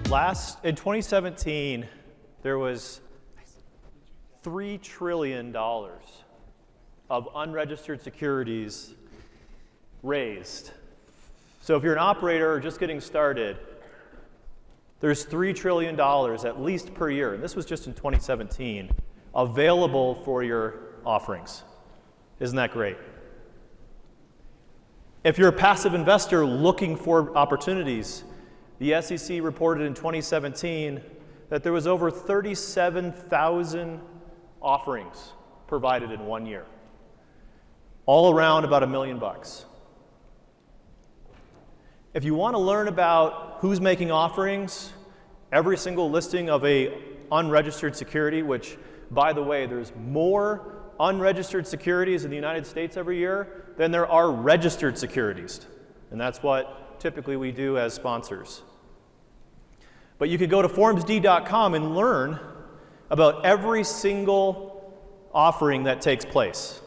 In 2017, there was $3 trillion of unregistered securities raised. So if you're an operator or just getting started, there's $3 trillion at least per year, and this was just in 2017, available for your offerings. Isn't that great? If you're a passive investor looking for opportunities, the SEC reported in 2017 that there was over 37,000 offerings provided in 1 year, all around about $1 million. If you want to learn about who's making offerings, every single listing of a unregistered security, which, by the way, there's more unregistered securities in the United States every year than there are registered securities. And that's what typically we do as sponsors. But you could go to formsd.com and learn about every single offering that takes place.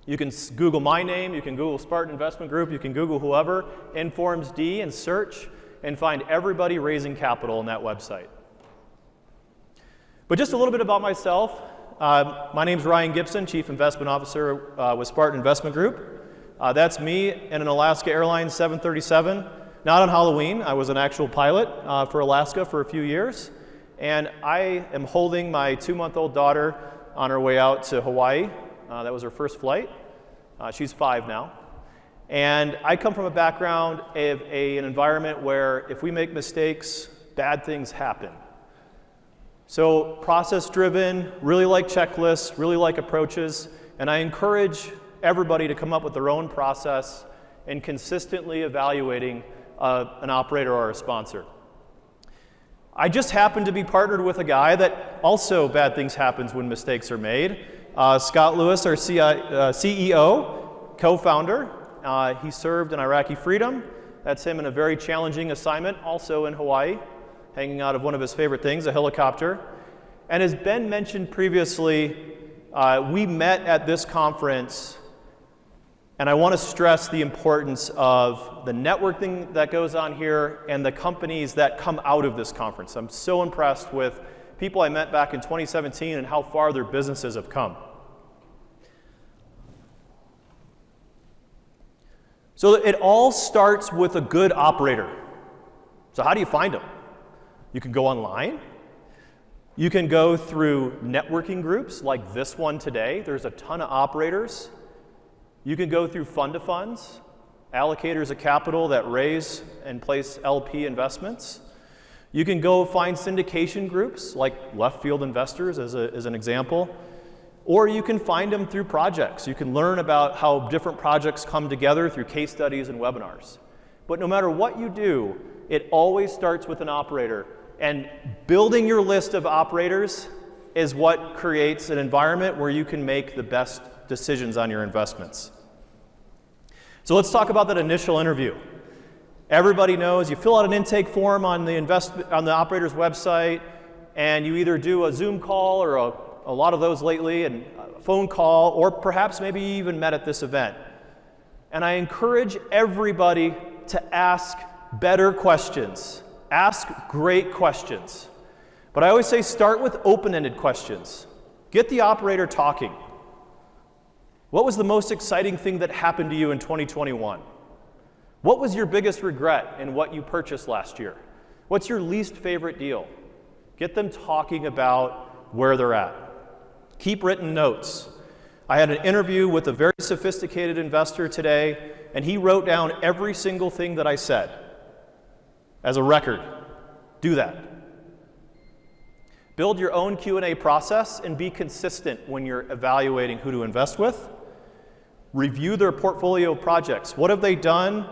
You can Google my name, you can Google Spartan Investment Group, you can Google whoever in FormsD and search and find everybody raising capital on that website. But just a little bit about myself. My name's Ryan Gibson, Chief Investment Officer with Spartan Investment Group. That's me in an Alaska Airlines 737. Not on Halloween. I was an actual pilot for Alaska for a few years. And I am holding my 2-month-old daughter on her way out to Hawaii. That was her first flight. She's 5 now. And I come from a background of an environment where if we make mistakes, bad things happen. So process-driven, really like checklists, really like approaches, and I encourage everybody to come up with their own process and consistently evaluating an operator or a sponsor. I just happen to be partnered with a guy that also bad things happens when mistakes are made. Scott Lewis, our CEO, co-founder. He served in Iraqi freedom. That's him in a very challenging assignment, also in Hawaii, hanging out of one of his favorite things, a helicopter. And as Ben mentioned previously, we met at this conference, and I want to stress the importance of the networking that goes on here and the companies that come out of this conference. I'm so impressed with people I met back in 2017 and how far their businesses have come. So it all starts with a good operator. So how do you find them? You can go online. You can go through networking groups like this one today. There's a ton of operators. You can go through fund-to-funds, allocators of capital that raise and place LP investments. You can go find syndication groups like Left Field Investors as an example. Or you can find them through projects. You can learn about how different projects come together through case studies and webinars. But no matter what you do, it always starts with an operator. And building your list of operators is what creates an environment where you can make the best decisions on your investments. So let's talk about that initial interview. Everybody knows you fill out an intake form on the operator's website, and you either do a Zoom call or a lot of those lately, and a phone call, or perhaps maybe you even met at this event. And I encourage everybody to ask better questions. Ask great questions. But I always say start with open-ended questions. Get the operator talking. What was the most exciting thing that happened to you in 2021? What was your biggest regret in what you purchased last year? What's your least favorite deal? Get them talking about where they're at. Keep written notes. I had an interview with a very sophisticated investor today, and he wrote down every single thing that I said as a record. Do that. Build your own Q&A process and be consistent when you're evaluating who to invest with. Review their portfolio of projects. What have they done?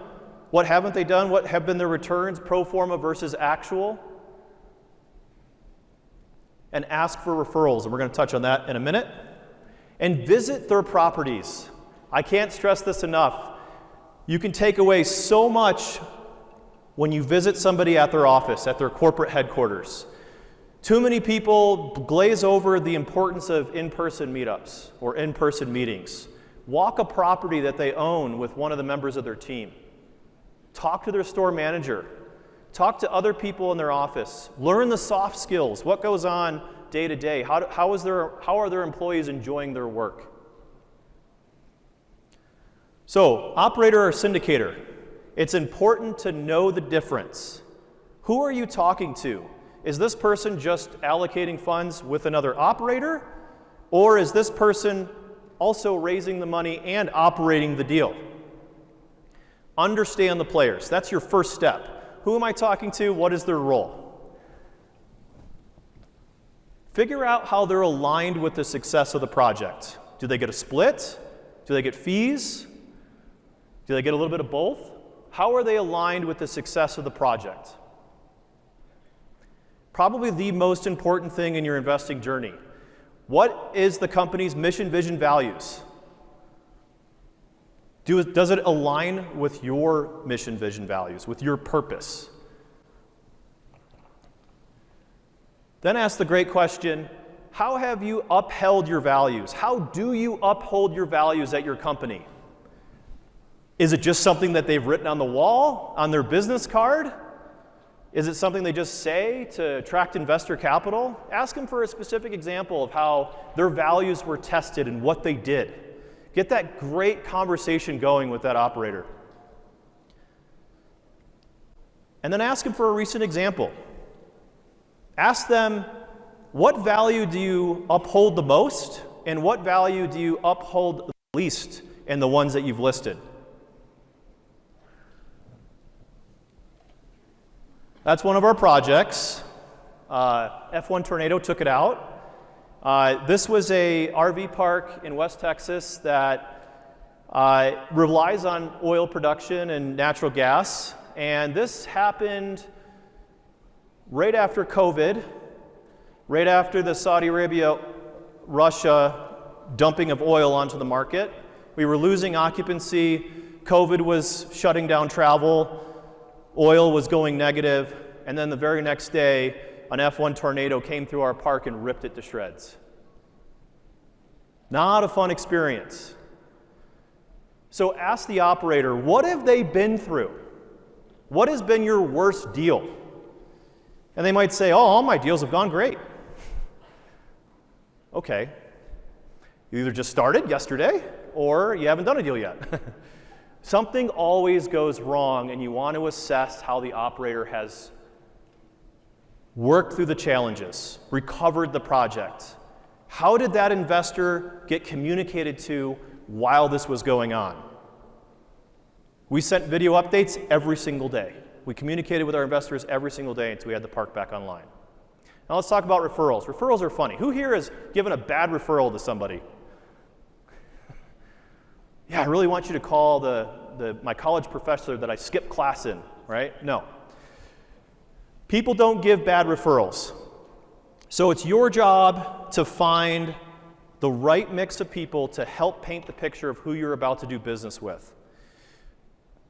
What haven't they done? What have been their returns, pro forma versus actual? And ask for referrals, and we're going to touch on that in a minute. And visit their properties. I can't stress this enough. You can take away so much when you visit somebody at their office, at their corporate headquarters. Too many people glaze over the importance of in-person meetups or in-person meetings. Walk a property that they own with one of the members of their team. Talk to their store manager. Talk to other people in their office. Learn the soft skills. What goes on day to day? How are their employees enjoying their work? So, operator or syndicator, it's important to know the difference. Who are you talking to? Is this person just allocating funds with another operator? Or is this person also raising the money and operating the deal? Understand the players. That's your first step. Who am I talking to? What is their role? Figure out how they're aligned with the success of the project. Do they get a split? Do they get fees? Do they get a little bit of both? How are they aligned with the success of the project? Probably the most important thing in your investing journey. What is the company's mission, vision, values? Does it align with your mission, vision, values, with your purpose? Then ask the great question, how have you upheld your values? How do you uphold your values at your company? Is it just something that they've written on the wall, on their business card? Is it something they just say to attract investor capital? Ask them for a specific example of how their values were tested and what they did. Get that great conversation going with that operator. And then ask them for a recent example. Ask them, what value do you uphold the most, and what value do you uphold the least in the ones that you've listed? That's one of our projects. F1 tornado took it out. This was a RV park in West Texas that relies on oil production and natural gas. And this happened right after COVID, right after the Saudi Arabia-Russia dumping of oil onto the market. We were losing occupancy. COVID was shutting down travel. Oil was going negative, and then the very next day, an F1 tornado came through our park and ripped it to shreds. Not a fun experience. So ask the operator, what have they been through? What has been your worst deal? And they might say, oh, all my deals have gone great. Okay. You either just started yesterday, or you haven't done a deal yet. Something always goes wrong, and you want to assess how the operator has worked through the challenges, recovered the project. How did that investor get communicated to while this was going on? We sent video updates every single day. We communicated with our investors every single day until we had the park back online. Now let's talk about referrals. Referrals are funny. Who here has given a bad referral to somebody? Yeah, I really want you to call my college professor that I skipped class in, right? No. People don't give bad referrals. So it's your job to find the right mix of people to help paint the picture of who you're about to do business with.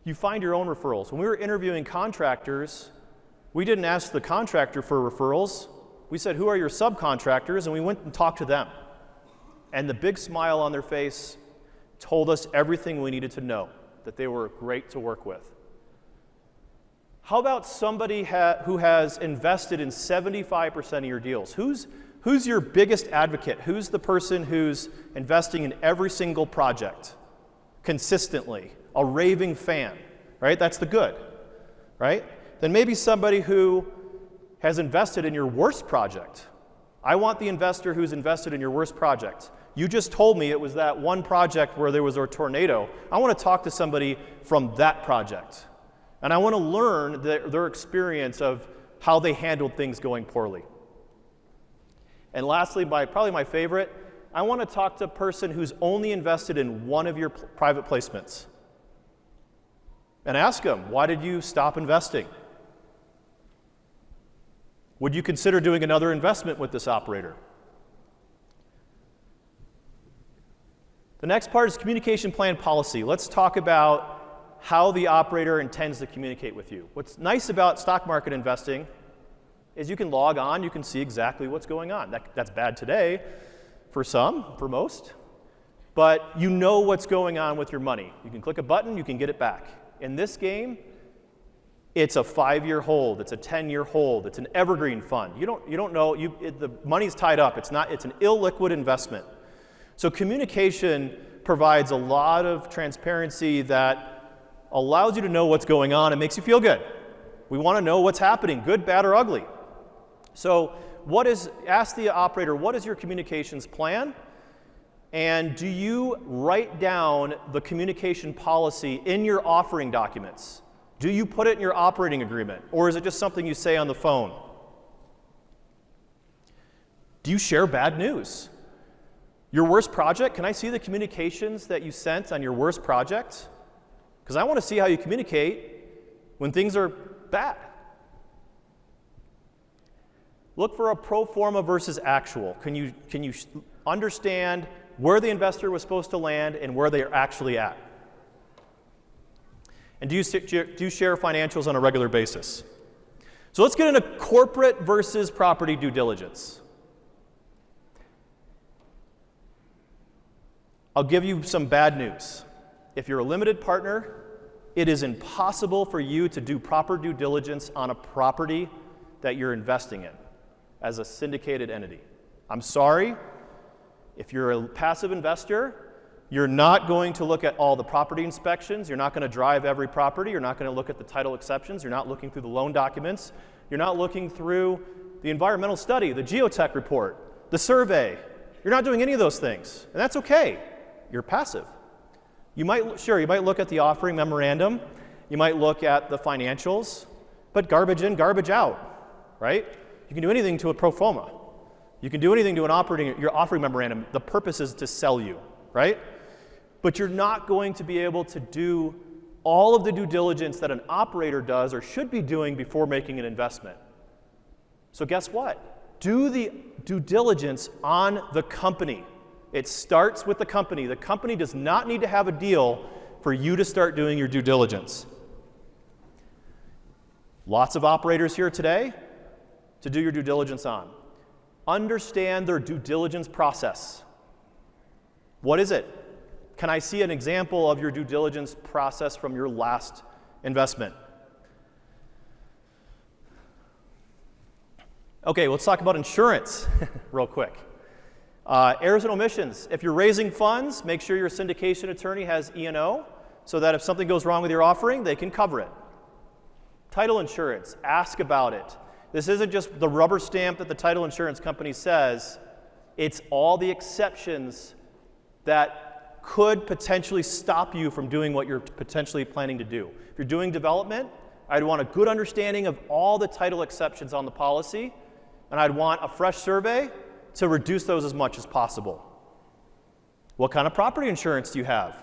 You find your own referrals. When we were interviewing contractors, we didn't ask the contractor for referrals. We said, who are your subcontractors? And we went and talked to them. And the big smile on their face told us everything we needed to know, that they were great to work with. How about somebody who has invested in 75% of your deals? Who's your biggest advocate? Who's the person who's investing in every single project consistently? A raving fan, right? That's the good, right? Then maybe somebody who has invested in your worst project. I want the investor who's invested in your worst project. You just told me it was that one project where there was a tornado. I want to talk to somebody from that project. And I want to learn their experience of how they handled things going poorly. And lastly, probably my favorite, I want to talk to a person who's only invested in one of your private placements. And ask them, why did you stop investing? Would you consider doing another investment with this operator? The next part is communication plan policy. Let's talk about how the operator intends to communicate with you. What's nice about stock market investing is you can log on, you can see exactly what's going on. That's bad today for some, for most, but you know what's going on with your money. You can click a button, you can get it back. In this game, It's a 5-year hold, it's a 10-year hold, it's an evergreen fund. You don't know, the money's tied up, it's an illiquid investment. So communication provides a lot of transparency that allows you to know what's going on and makes you feel good. We want to know what's happening, good, bad, or ugly. So ask the operator, what is your communications plan? And do you write down the communication policy in your offering documents? Do you put it in your operating agreement, or is it just something you say on the phone? Do you share bad news? Your worst project, can I see the communications that you sent on your worst project? Because I want to see how you communicate when things are bad. Look for a pro forma versus actual. Can you understand where the investor was supposed to land and where they're actually at? And do you share financials on a regular basis? So let's get into corporate versus property due diligence. I'll give you some bad news. If you're a limited partner, it is impossible for you to do proper due diligence on a property that you're investing in as a syndicated entity. I'm sorry, if you're a passive investor, you're not going to look at all the property inspections, you're not going to drive every property, you're not going to look at the title exceptions, you're not looking through the loan documents, you're not looking through the environmental study, the geotech report, the survey. You're not doing any of those things, and that's okay. You're passive. You might look at the offering memorandum, you might look at the financials, but garbage in, garbage out, right? You can do anything to a pro forma. You can do anything to your offering memorandum. The purpose is to sell you, right? But you're not going to be able to do all of the due diligence that an operator does or should be doing before making an investment. So guess what? Do the due diligence on the company. It starts with the company. The company does not need to have a deal for you to start doing your due diligence. Lots of operators here today to do your due diligence on. Understand their due diligence process. What is it? Can I see an example of your due diligence process from your last investment? Okay, let's talk about insurance real quick. Errors and omissions. If you're raising funds, make sure your syndication attorney has E&O so that if something goes wrong with your offering, they can cover it. Title insurance. Ask about it. This isn't just the rubber stamp that the title insurance company says. It's all the exceptions that could potentially stop you from doing what you're potentially planning to do. If you're doing development, I'd want a good understanding of all the title exceptions on the policy, and I'd want a fresh survey to reduce those as much as possible. What kind of property insurance do you have?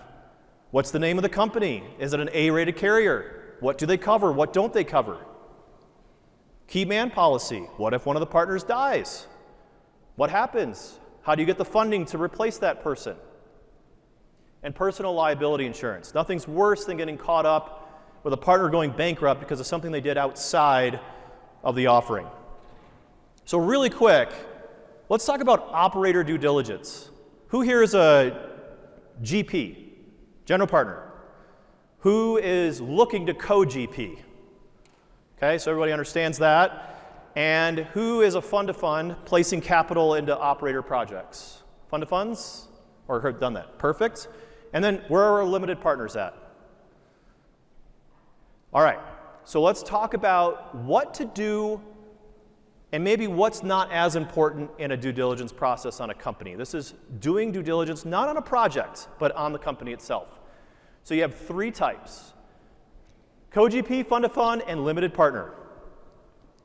What's the name of the company? Is it an A-rated carrier? What do they cover? What don't they cover? Key man policy. What if one of the partners dies? What happens? How do you get the funding to replace that person? And personal liability insurance. Nothing's worse than getting caught up with a partner going bankrupt because of something they did outside of the offering. So really quick, let's talk about operator due diligence. Who here is a GP, general partner? Who is looking to co-GP? Okay, so everybody understands that. And who is a fund-to-fund placing capital into operator projects? Fund-to-funds? Or have done that? Perfect. And then where are our limited partners at? All right, so let's talk about what to do and maybe what's not as important in a due diligence process on a company. This is doing due diligence not on a project, but on the company itself. So you have 3 types: co-GP, fund-to-fund, and limited partner.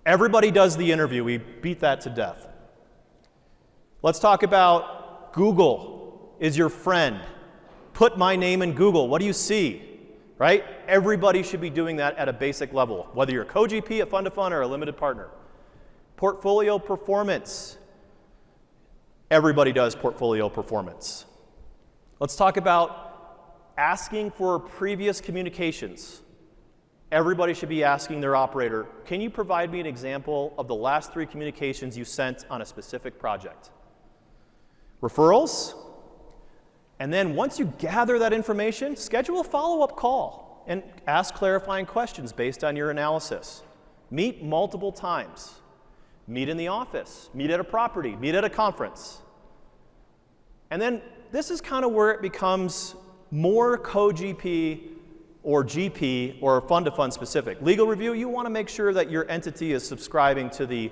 Everybody does the interview. We beat that to death. Let's talk about Google is your friend. Put my name in Google. What do you see? Right? Everybody should be doing that at a basic level, whether you're a co-GP, a fund-to-fund, or a limited partner. Portfolio performance. Everybody does portfolio performance. Let's talk about asking for previous communications. Everybody should be asking their operator, can you provide me an example of the last 3 communications you sent on a specific project? Referrals. And then once you gather that information, schedule a follow-up call. and ask clarifying questions based on your analysis. Meet multiple times. Meet in the office, meet at a property, meet at a conference. And then this is kind of where it becomes more co-GP or GP or fund-to-fund specific. Legal review, you want to make sure that your entity is subscribing to the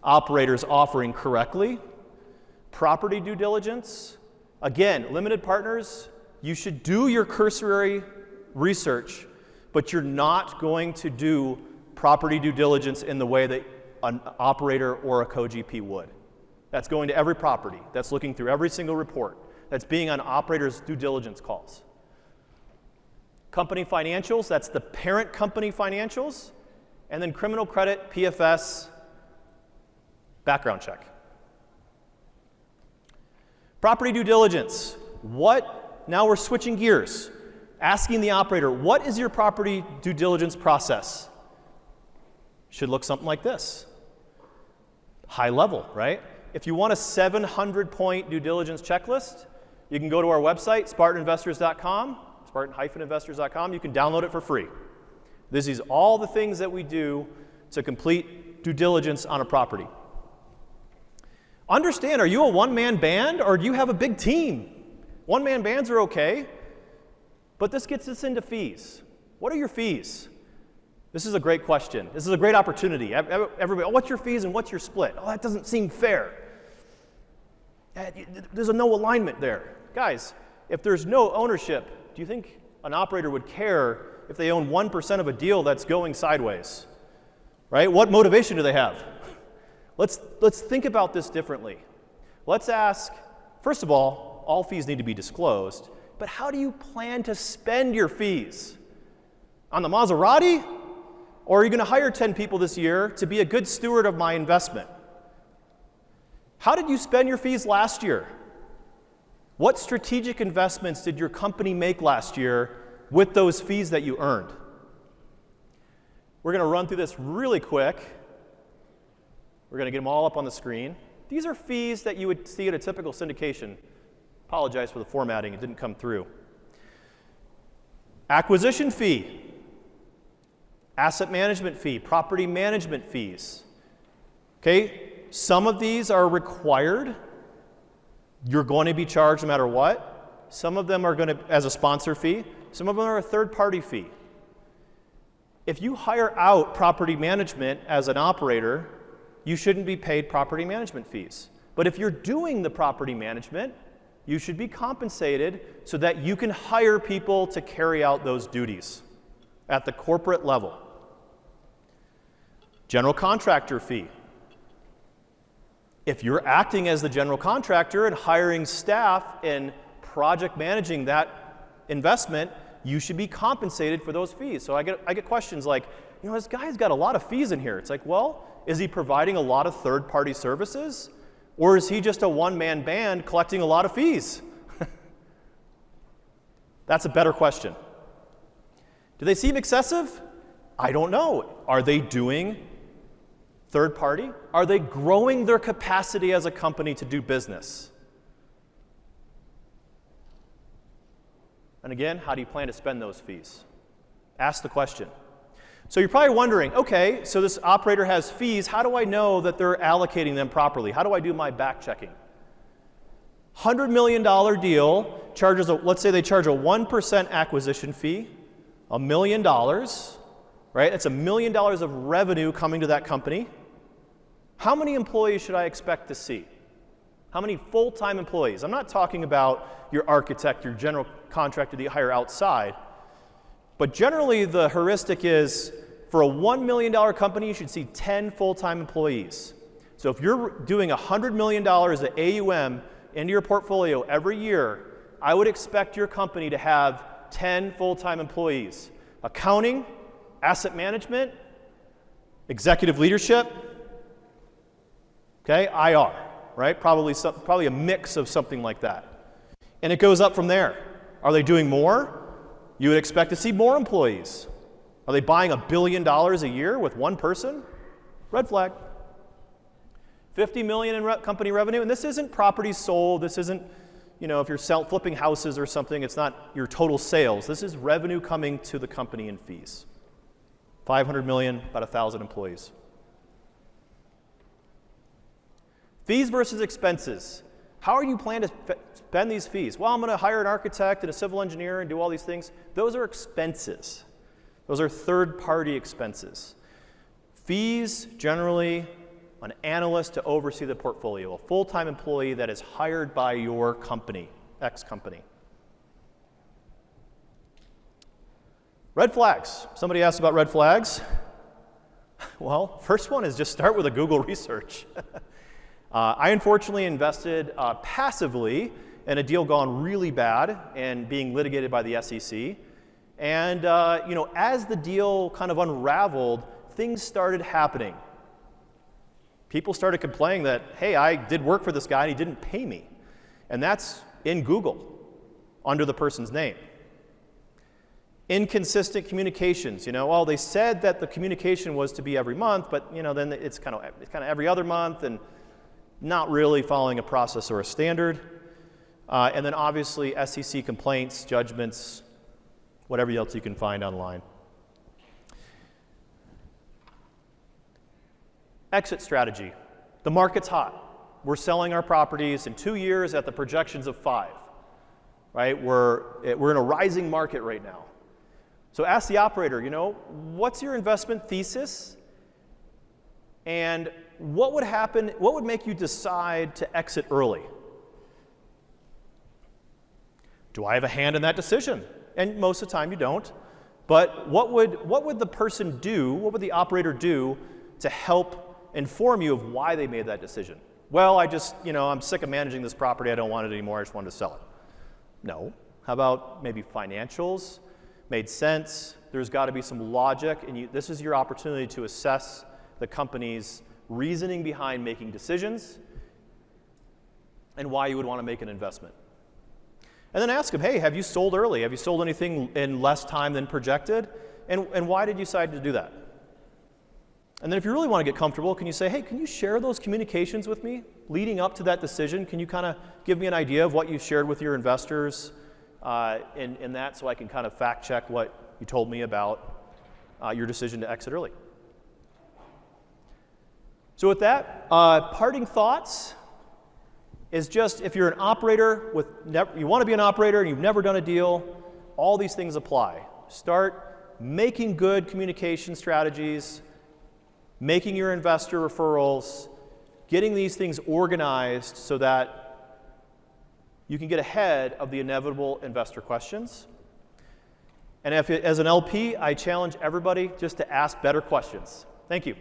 operator's offering correctly. Property due diligence, again, limited partners, you should do your cursory research, but you're not going to do property due diligence in the way that an operator or a co-GP would. That's going to every property. That's looking through every single report. That's being on operators' due diligence calls. Company financials, that's the parent company financials. And then criminal credit, PFS, background check. Property due diligence. Now we're switching gears. Asking the operator, what is your property due diligence process? Should look something like this. High level, right? If you want a 700-point due diligence checklist, you can go to our website, Spartan-investors.com, Spartan-investors.com. You can download it for free. This is all the things that we do to complete due diligence on a property. Understand, are you a one-man band or do you have a big team? One-man bands are okay, but this gets us into fees. What are your fees? This is a great question. This is a great opportunity. Everybody, oh, what's your fees and what's your split? Oh, that doesn't seem fair. There's no alignment there. Guys, if there's no ownership, do you think an operator would care if they own 1% of a deal that's going sideways? Right? What motivation do they have? Let's think about this differently. Let's ask, first of all fees need to be disclosed, but how do you plan to spend your fees? On the Maserati? Or are you going to hire 10 people this year to be a good steward of my investment? How did you spend your fees last year? What strategic investments did your company make last year with those fees that you earned? We're going to run through this really quick. We're going to get them all up on the screen. These are fees that you would see at a typical syndication. Apologize for the formatting, it didn't come through. Acquisition fee. Asset management fee, property management fees. Okay, some of these are required. You're going to be charged no matter what. Some of them are going to, as a sponsor fee. Some of them are a third-party fee. If you hire out property management as an operator, you shouldn't be paid property management fees. But if you're doing the property management, you should be compensated so that you can hire people to carry out those duties at the corporate level. General contractor fee. If you're acting as the general contractor and hiring staff and project managing that investment, you should be compensated for those fees. So I get questions like, this guy's got a lot of fees in here. It's like, well, is he providing a lot of third-party services? Or is he just a one-man band collecting a lot of fees? That's a better question. Do they seem excessive? I don't know. Are they doing third party? Are they growing their capacity as a company to do business? And again, how do you plan to spend those fees? Ask the question. So you're probably wondering, okay, so this operator has fees. How do I know that they're allocating them properly? How do I do my back checking? $100 million deal charges, let's say they charge a 1% acquisition fee, $1 million, right? That's $1 million of revenue coming to that company. How many employees should I expect to see? How many full-time employees? I'm not talking about your architect, your general contractor that you hire outside, but generally the heuristic is for a $1 million company, you should see 10 full-time employees. So if you're doing $100 million of AUM into your portfolio every year, I would expect your company to have 10 full-time employees. Accounting, asset management, executive leadership, okay, IR, right? Probably a mix of something like that. And it goes up from there. Are they doing more? You would expect to see more employees. Are they buying $1 billion a year with one person? Red flag. $50 million in company revenue, and this isn't properties sold, this isn't if you're flipping houses or something, it's not your total sales. This is revenue coming to the company in fees. 500 million, about 1,000 employees. Fees versus expenses. How are you planning to spend these fees? Well, I'm going to hire an architect and a civil engineer and do all these things. Those are expenses. Those are third-party expenses. Fees, generally, an analyst to oversee the portfolio, a full-time employee that is hired by your company, X company. Red flags. Somebody asked about red flags. Well, first one is just start with a Google research. I unfortunately invested passively in a deal gone really bad and being litigated by the SEC. And as the deal kind of unraveled, things started happening. People started complaining that, hey, I did work for this guy and he didn't pay me. And that's in Google, under the person's name. Inconsistent communications. Well, they said that the communication was to be every month, but then it's kind of every other month and not really following a process or a standard. And then obviously SEC complaints, judgments, whatever else you can find online. Exit strategy. The market's hot. We're selling our properties in 2 years at the projections of 5. Right? We're in a rising market right now. So ask the operator, what's your investment thesis? And what would happen, what would make you decide to exit early? Do I have a hand in that decision? And most of the time you don't. But what would the person do, what would the operator do to help inform you of why they made that decision? Well, I'm sick of managing this property, I don't want it anymore, I just wanted to sell it. No. How about maybe financials? Made sense, there's got to be some logic, and this is your opportunity to assess the company's reasoning behind making decisions and why you would want to make an investment. And then ask them, hey, have you sold early? Have you sold anything in less time than projected? And why did you decide to do that? And then if you really want to get comfortable, can you say, hey, can you share those communications with me leading up to that decision? Can you kind of give me an idea of what you shared with your investors in that, so I can kind of fact check what you told me about your decision to exit early? So with that, parting thoughts is just, if you're an operator you want to be an operator and you've never done a deal, all these things apply. Start making good communication strategies, making your investor referrals, getting these things organized so that you can get ahead of the inevitable investor questions. And as an LP, I challenge everybody just to ask better questions. Thank you.